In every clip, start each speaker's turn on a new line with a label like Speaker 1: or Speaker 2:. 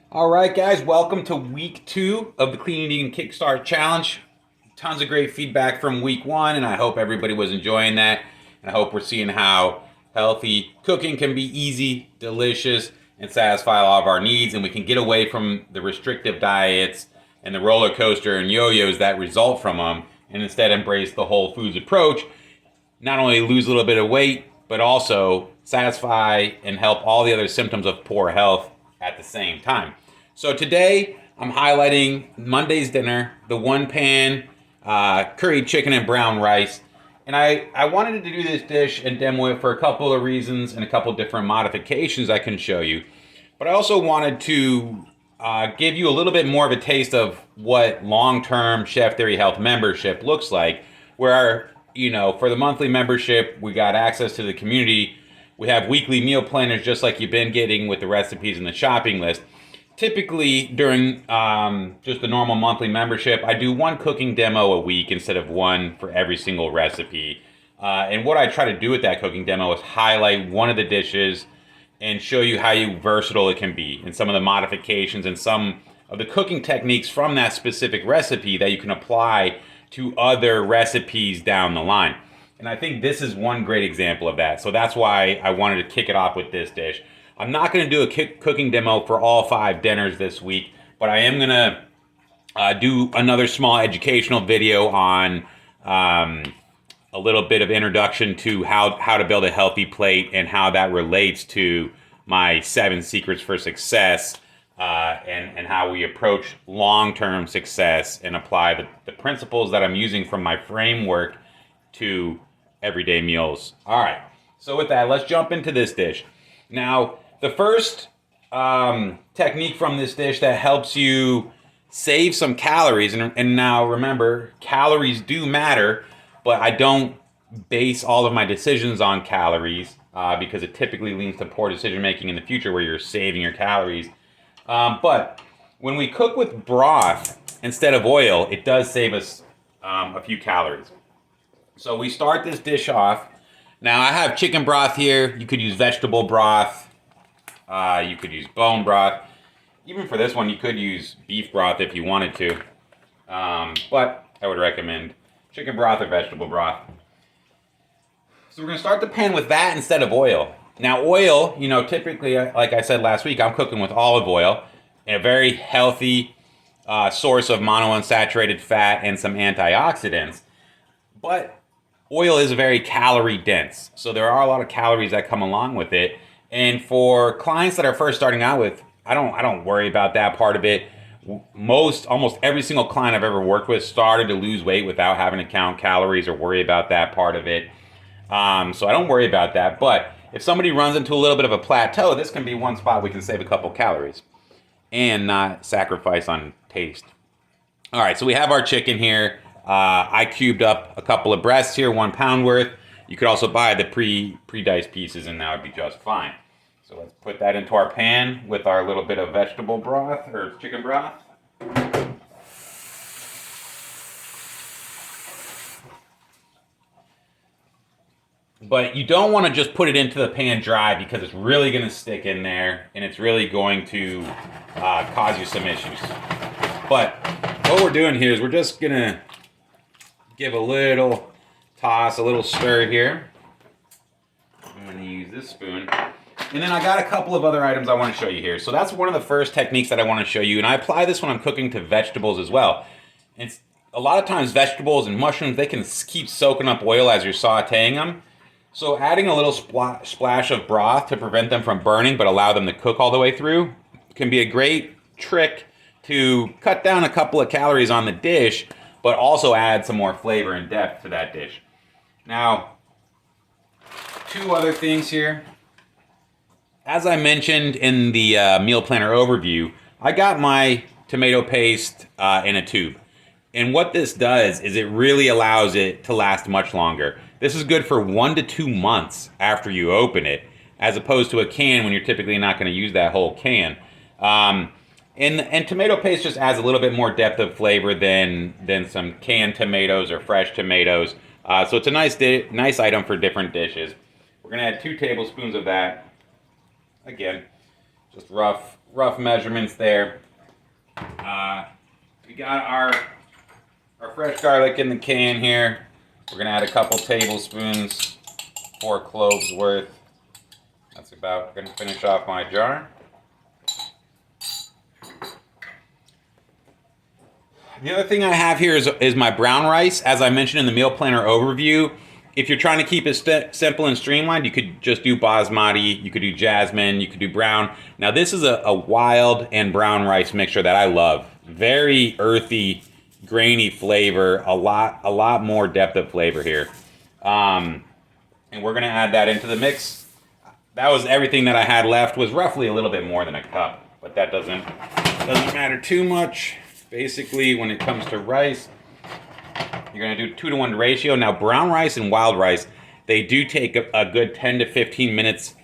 Speaker 1: All right, guys, welcome to week 2 of the Clean Eating Kickstart Challenge. Tons of great feedback from week 1, and I hope everybody was enjoying that. And I hope we're seeing how healthy cooking can be easy, delicious, and satisfy all of our needs, and we can get away from the restrictive diets and the roller coaster and yo-yos that result from them, and instead embrace the whole foods approach. Not only lose a little bit of weight, but also satisfy and help all the other symptoms of poor health at the same time. So today I'm highlighting Monday's dinner, the one pan curry chicken and brown rice. And I wanted to do this dish and demo it for a couple of reasons and a couple of different modifications I can show you. But I also wanted to give you a little bit more of a taste of what long-term Chef Theory Health membership looks like, where, for the monthly membership, we got access to the community. We have weekly meal planners just like you've been getting with the recipes and the shopping list. Typically, during just the normal monthly membership, I do one cooking demo a week instead of one for every single recipe. And what I try to do with that cooking demo is highlight one of the dishes and show you how versatile it can be and some of the modifications and some of the cooking techniques from that specific recipe that you can apply to other recipes down the line. And I think this is one great example of that. So that's why I wanted to kick it off with this dish. I'm not going to do a cooking demo for all 5 dinners this week, but I am going to do another small educational video on a little bit of introduction to how to build a healthy plate and how that relates to my 7 secrets for success, and how we approach long-term success and apply the principles that I'm using from my framework to everyday meals. All right, so with that, let's jump into this dish. Now, the first technique from this dish that helps you save some calories, and now remember, calories do matter, but I don't base all of my decisions on calories because it typically leads to poor decision making in the future where you're saving your calories. But when we cook with broth instead of oil, it does save us a few calories. So we start this dish off. Now I have chicken broth here. You could use vegetable broth. You could use bone broth. Even for this one, you could use beef broth if you wanted to. But I would recommend chicken broth or vegetable broth. So we're going to start the pan with that instead of oil. Now oil, typically, like I said last week, I'm cooking with olive oil, a very healthy source of monounsaturated fat and some antioxidants. But oil is very calorie dense, so there are a lot of calories that come along with it. And for clients that are first starting out with, I don't worry about that part of it. Almost every single client I've ever worked with started to lose weight without having to count calories or worry about that part of it. So I don't worry about that. But if somebody runs into a little bit of a plateau, this can be one spot we can save a couple calories and not sacrifice on taste. All right, so we have our chicken here. I cubed up a couple of breasts here, 1 pound worth. You could also buy the pre-diced pieces, and that would be just fine. So let's put that into our pan with our little bit of vegetable broth or chicken broth. But you don't want to just put it into the pan dry because it's really going to stick in there and it's really going to cause you some issues. But what we're doing here is we're just going to give a little toss, a little stir here. I'm going to use this spoon. And then I got a couple of other items I want to show you here. So that's one of the first techniques that I want to show you. And I apply this when I'm cooking to vegetables as well. It's a lot of times vegetables and mushrooms, they can keep soaking up oil as you're sauteing them. So adding a little splash of broth to prevent them from burning but allow them to cook all the way through can be a great trick to cut down a couple of calories on the dish, but also add some more flavor and depth to that dish. Now, 2 other things here. As I mentioned in the meal planner overview, I got my tomato paste in a tube. And what this does is it really allows it to last much longer. This is good for 1 to 2 months after you open it, as opposed to a can when you're typically not going to use that whole can. And tomato paste just adds a little bit more depth of flavor than some canned tomatoes or fresh tomatoes. So it's a nice item for different dishes. We're going to add 2 tablespoons of that. Again, just rough rough measurements there. We got our fresh garlic in the can here. We're gonna add a couple tablespoons, 4 cloves worth. That's about gonna finish off my jar. The other thing I have here is my brown rice. As I mentioned in the meal planner overview, if you're trying to keep it simple and streamlined, you could just do basmati, you could do jasmine, you could do brown. Now this is a wild and brown rice mixture that I love. Very earthy, grainy flavor, a lot more depth of flavor here. And we're gonna add that into the mix. That was everything that I had left, was roughly a little bit more than a cup, but that doesn't matter too much. Basically, when it comes to rice, you're going to do 2-to-1 ratio. Now, brown rice and wild rice, they do take a good 10 to 15 minutes,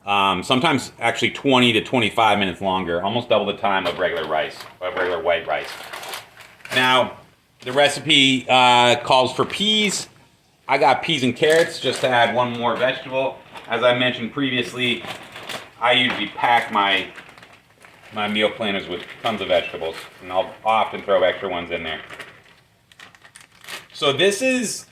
Speaker 1: sometimes actually 20 to 25 minutes longer, almost double the time of regular rice, of regular white rice. Now, the recipe calls for peas. I got peas and carrots just to add one more vegetable. As I mentioned previously, I usually pack my meal planners with tons of vegetables, and I'll often throw extra ones in there. So this is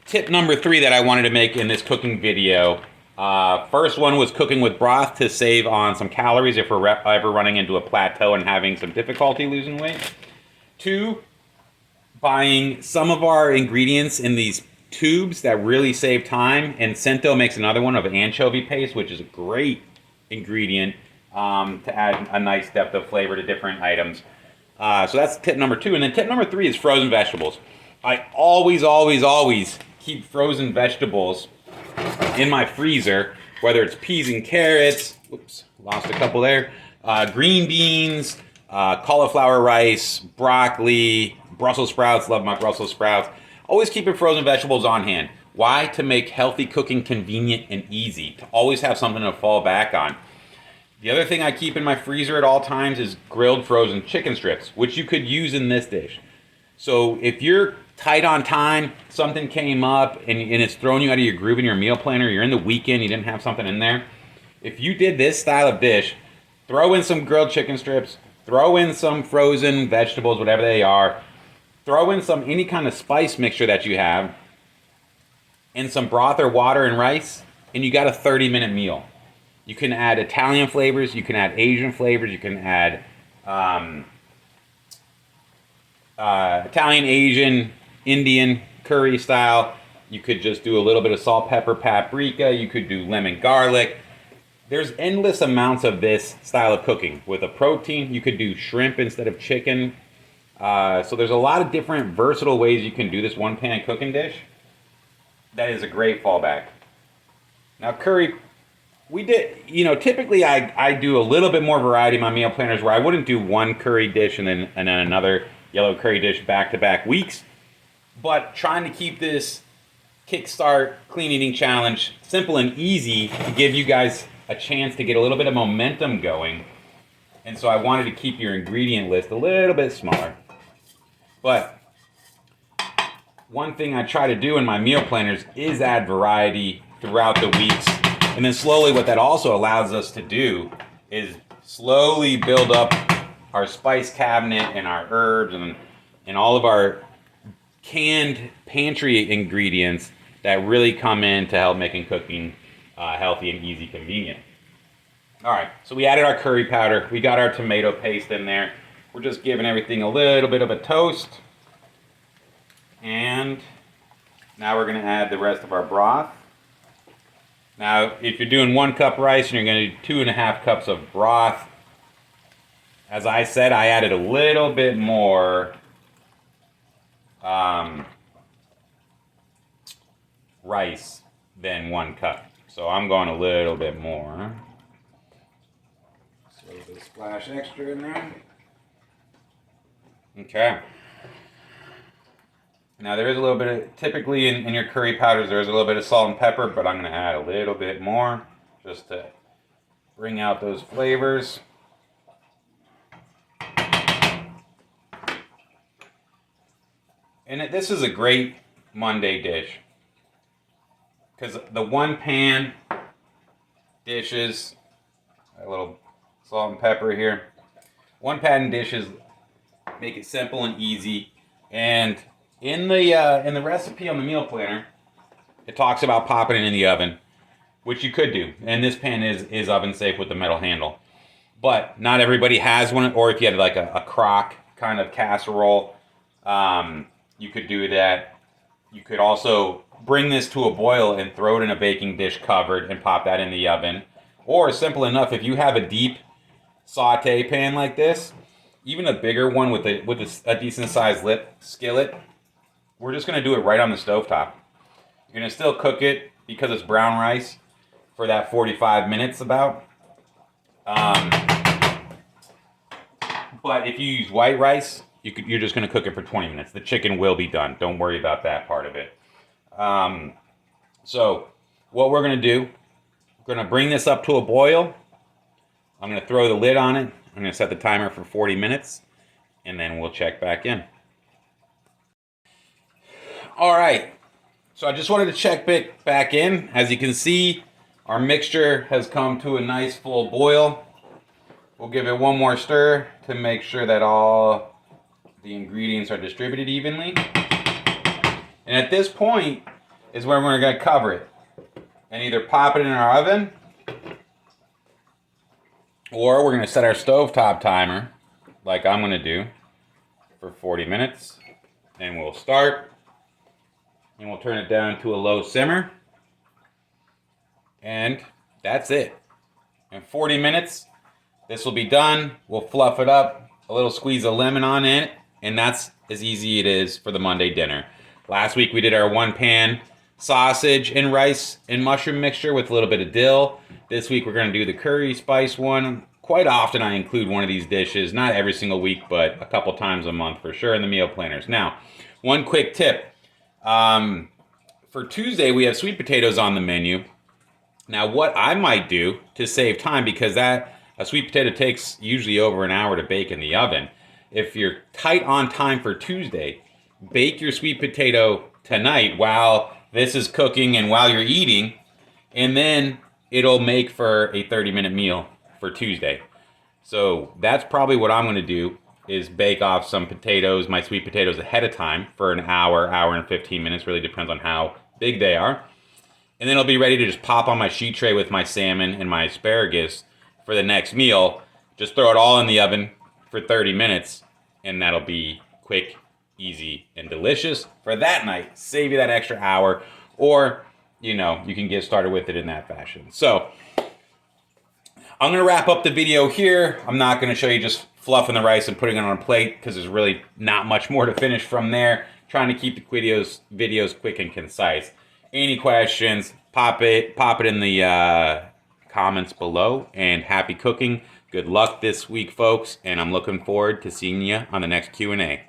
Speaker 1: tip number 3 that I wanted to make in this cooking video. First one was cooking with broth to save on some calories if we're ever running into a plateau and having some difficulty losing weight. 2, buying some of our ingredients in these tubes that really save time, and Cento makes another one of anchovy paste, which is a great ingredient to add a nice depth of flavor to different items. So that's tip number 2. And then tip number 3 is frozen vegetables. I always keep frozen vegetables in my freezer, whether it's peas and carrots, oops, lost a couple there, green beans, cauliflower rice, broccoli, Brussels sprouts, love my Brussels sprouts. Always keeping frozen vegetables on hand. Why? To make healthy cooking convenient and easy, to always have something to fall back on. The other thing I keep in my freezer at all times is grilled frozen chicken strips, which you could use in this dish. So if you're tight on time, something came up and it's throwing you out of your groove in your meal planner, you're in the weekend, you didn't have something in there. If you did this style of dish, throw in some grilled chicken strips, throw in some frozen vegetables, whatever they are, throw in some any kind of spice mixture that you have, and some broth or water and rice, and you got a 30-minute meal. You can add Italian flavors, you can add Asian flavors, you can add Italian, Asian, Indian, curry style. You could just do a little bit of salt, pepper, paprika. You could do lemon, garlic. There's endless amounts of this style of cooking. With a protein, you could do shrimp instead of chicken. So there's a lot of different versatile ways you can do this one-pan cooking dish. That is a great fallback. Now curry, typically I do a little bit more variety in my meal planners where I wouldn't do one curry dish and then another yellow curry dish back-to-back weeks. But trying to keep this Kickstart Clean Eating Challenge simple and easy to give you guys a chance to get a little bit of momentum going. And so I wanted to keep your ingredient list a little bit smaller. But one thing I try to do in my meal planners is add variety throughout the weeks. And then slowly what that also allows us to do is slowly build up our spice cabinet and our herbs and all of our canned pantry ingredients that really come in to help making cooking healthy and easy, convenient. All right, so we added our curry powder. We got our tomato paste in there. We're just giving everything a little bit of a toast. And now we're gonna add the rest of our broth. Now, if you're doing 1 cup rice and you're gonna do 2.5 cups of broth, as I said, I added a little bit more rice than 1 cup. So I'm going a little bit more. So a little bit of splash extra in there. Okay. Now there is a little bit of, typically in your curry powders, there is a little bit of salt and pepper, but I'm going to add a little bit more just to bring out those flavors. And this is a great Monday dish because the one pan dishes, salt and pepper here. One pan dishes, make it simple and easy. And in the recipe on the meal planner, it talks about popping it in the oven, which you could do. And this pan is oven safe with the metal handle. But not everybody has one, or if you had like a crock kind of casserole, you could do that. You could also bring this to a boil and throw it in a baking dish covered and pop that in the oven. Or simple enough, if you have a deep saute pan like this, even a bigger one with a decent sized lip skillet, we're just going to do it right on the stovetop. You're going to still cook it because it's brown rice for that 45 minutes about. But if you use white rice, you're just going to cook it for 20 minutes. The chicken will be done. Don't worry about that part of it. So what we're going to do, we're going to bring this up to a boil. I'm going to throw the lid on it. I'm going to set the timer for 40 minutes, and then we'll check back in. All right. So I just wanted to check back in. As you can see, our mixture has come to a nice full boil. We'll give it one more stir to make sure that all the ingredients are distributed evenly. And at this point is where we're going to cover it and either pop it in our oven, or we're going to set our stovetop timer, like I'm going to do, for 40 minutes. And we'll start, and we'll turn it down to a low simmer. And that's it. In 40 minutes, this will be done. We'll fluff it up, a little squeeze of lemon on it, and that's as easy it is for the Monday dinner. Last week we did our one pan sausage and rice and mushroom mixture with a little bit of dill. This week we're going to do the curry spice one. Quite often I include one of these dishes, not every single week, but a couple times a month for sure in the meal planners. Now, one quick tip. For Tuesday we have sweet potatoes on the menu. Now what I might do to save time, because a sweet potato takes usually over an hour to bake in the oven. If you're tight on time for Tuesday, bake your sweet potato tonight while this is cooking and while you're eating, and then it'll make for a 30-minute meal for Tuesday. So that's probably what I'm going to do, is bake off some potatoes, my sweet potatoes, ahead of time for an hour and 15 minutes. Really depends on how big they are. And then I'll be ready to just pop on my sheet tray with my salmon and my asparagus for the next meal. Just throw it all in the oven for 30 minutes, and that'll be quick, easy, and delicious for that night. Save you that extra hour, or, you can get started with it in that fashion. So I'm going to wrap up the video here. I'm not going to show you just fluffing the rice and putting it on a plate, because there's really not much more to finish from there. Trying to keep the videos quick and concise. Any questions, pop it in the comments below, and happy cooking. Good luck this week, folks, and I'm looking forward to seeing you on the next Q&A.